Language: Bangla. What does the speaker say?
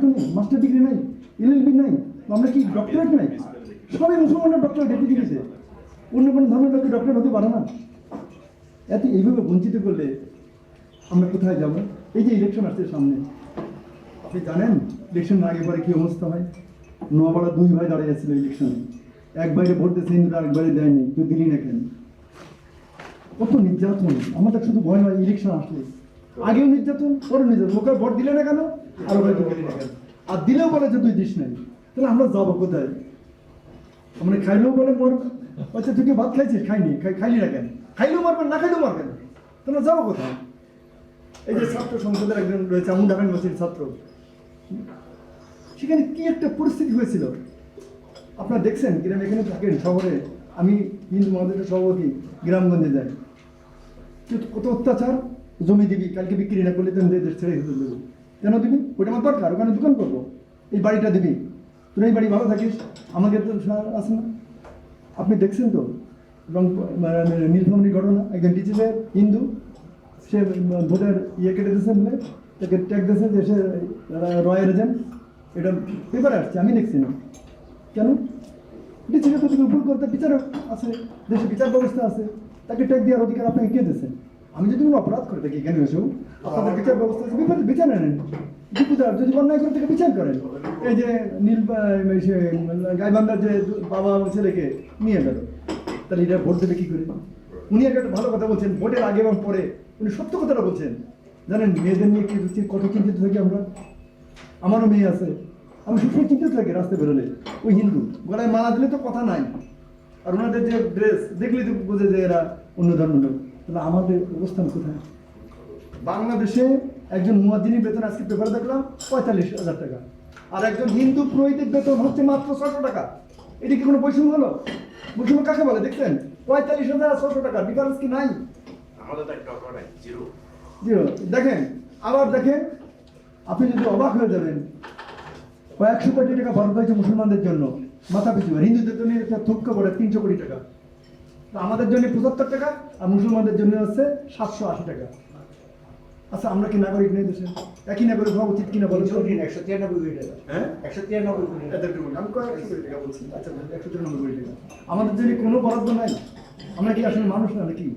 ডাক্তার নেই, মাস্টার ডিগ্রি নাই, LLB নাই, আমরা কি ডক্টরেট নাই? সবাই মুসলমানের ডক্টরেট রেখে দিয়েছে, অন্য কোনো ধর্মের লোক ডক্টর হতে পারে না। এত এইভাবে বঞ্চিত করলে আমরা কোথায় যাব? এই যে ইলেকশন আসছে সামনে, আপনি জানেন ইলেকশন আগে পরে কি অবস্থা হয়? নোয়াপাড়া 2 ভাই দাঁড়িয়ে ছিল ইলেকশনে, এক বাইরে ভোট দিয়েছে হিন্দুরা, আরেক বাইরে দেয়নি, তুই দিলি না কেন? কত নির্যাতন! আমাদের শুধু ভয় হয় ইলেকশন আসলে, আগেও নির্যাতন, পরে নির্যাতন, ওকে ভোট দিলে না কেন, আর ওকে দিলি না কেন, আর দিলেও বলে যে তুই দিস নাই। তাহলে আমরা যাবো কোথায়? আমরা খাইলেও বলে মরবে, আচ্ছা তুই কি ভাত খাইছিস? খাইনি, খাইলি না কেন? খাইলেও মারবেন, না খাইলেও মারবেন, তোমরা যাবো কোথায়? এই যে ছাত্র সংসদের একজন রয়েছে, আমুল ঢাকা ইউনিভার্সিটির ছাত্র, সেখানে কি একটা পরিস্থিতি হয়েছিল আপনারা দেখছেন। গ্রামে এখানে থাকেন, শহরে, আমি হিন্দু মহাদেশের সভাপতি, গ্রামগঞ্জে যাই, কত অত্যাচার। জমি দিবি, কালকে বিক্রি না করলে তুমি দেশ ছেড়ে হিন্দু দেবো, কেন দিবি? ওইটা আমার দরকার, ওখানে দোকান করবো, এই বাড়িটা দিবি, তোর এই বাড়ি ভালো থাকিস, আমাকে তো আছে না? আপনি দেখছেন তো নীলফামারীর ঘটনা, একজন ডিজিটাল হিন্দু, সে ভোটের ইয়ে কেটে দিয়েছে বলে তাকে ট্যাগ দিয়েছে যে সে রয়ের এজেন্ট, এটা পেপারে আসছে, আমি দেখছি না। কেন? ডিজিটাল তো ভুল করতে বিচারক আছে, দেশে বিচার ব্যবস্থা আছে, তাকে ট্যাগ দেওয়ার অধিকার আপনাকে কে দিয়েছেন? আমি যদি কোনো অপরাধ করে থাকি এখানে এসেও আপনাদের বিচার ব্যবস্থা আছে, বিচার নেন, যদি অন্যায় করে থেকে বিচার করেন। এই যে গাইবান্ধার যে বাবা ছেলেকে নিয়ে গেল, তাহলে এটা ভোট দেবে কি করে? উনি একটা ভালো কথা বলছেন, ভোটের আগে এবং পরে উনি সত্য কথাটা বলছেন। জানেন মেয়েদের নিয়ে কি কত চিন্তিত থাকি আমরা, আমারও মেয়ে আছে, আমি সবসময় চিন্তিত থাকি রাস্তায় বেরোলে। ওই হিন্দু গলায় মালা দিলে তো কথা নাই, আর ওনাদের যে ড্রেস দেখলে তো বোঝে যে এরা অন্য ধর্মের লোক। তাহলে আমাদের অবস্থান কোথায়? বাংলাদেশে একজন মুয়াজ্জিনের বেতন আজকে পেপারে দেখলাম 45,000 টাকা, আর একজন হিন্দু পুরোহিতের বেতন হচ্ছে মাত্র 600 টাকা। এটি কি কোনো বৈষম্য হলো? বৈষম্য কাকে বলে দেখছেন? 45,000 আর 600 টাকা ডিফারেন্স কি নাই? জিরো। দেখেন, আবার দেখেন, আপনি যদি অবাক হয়ে যাবেন, 100 কোটি টাকা বরাদ্দ হয়েছে মুসলমানদের জন্য মাথা পিছু, আর হিন্দুদের জন্য একটা থুপকা পড়ে 300 কোটি টাকা। তো আমাদের জন্য 75 টাকা, আর মুসলমানদের জন্য হচ্ছে 780 টাকা। আচ্ছা, আমরা কি নাগরিক নেই দেশে? একই নাগরিক হওয়া উচিত কিনা বলেন? 193 কোটি টাকা। হ্যাঁ, 193 কোটি টাকা। আমি কয় 100 কোটি টাকা বলছি। আচ্ছা, 193 কোটি টাকা। আমাদের জন্য কোনো বরাদ্দ নাই। আমরা কি আসলে মানুষ না নাকি?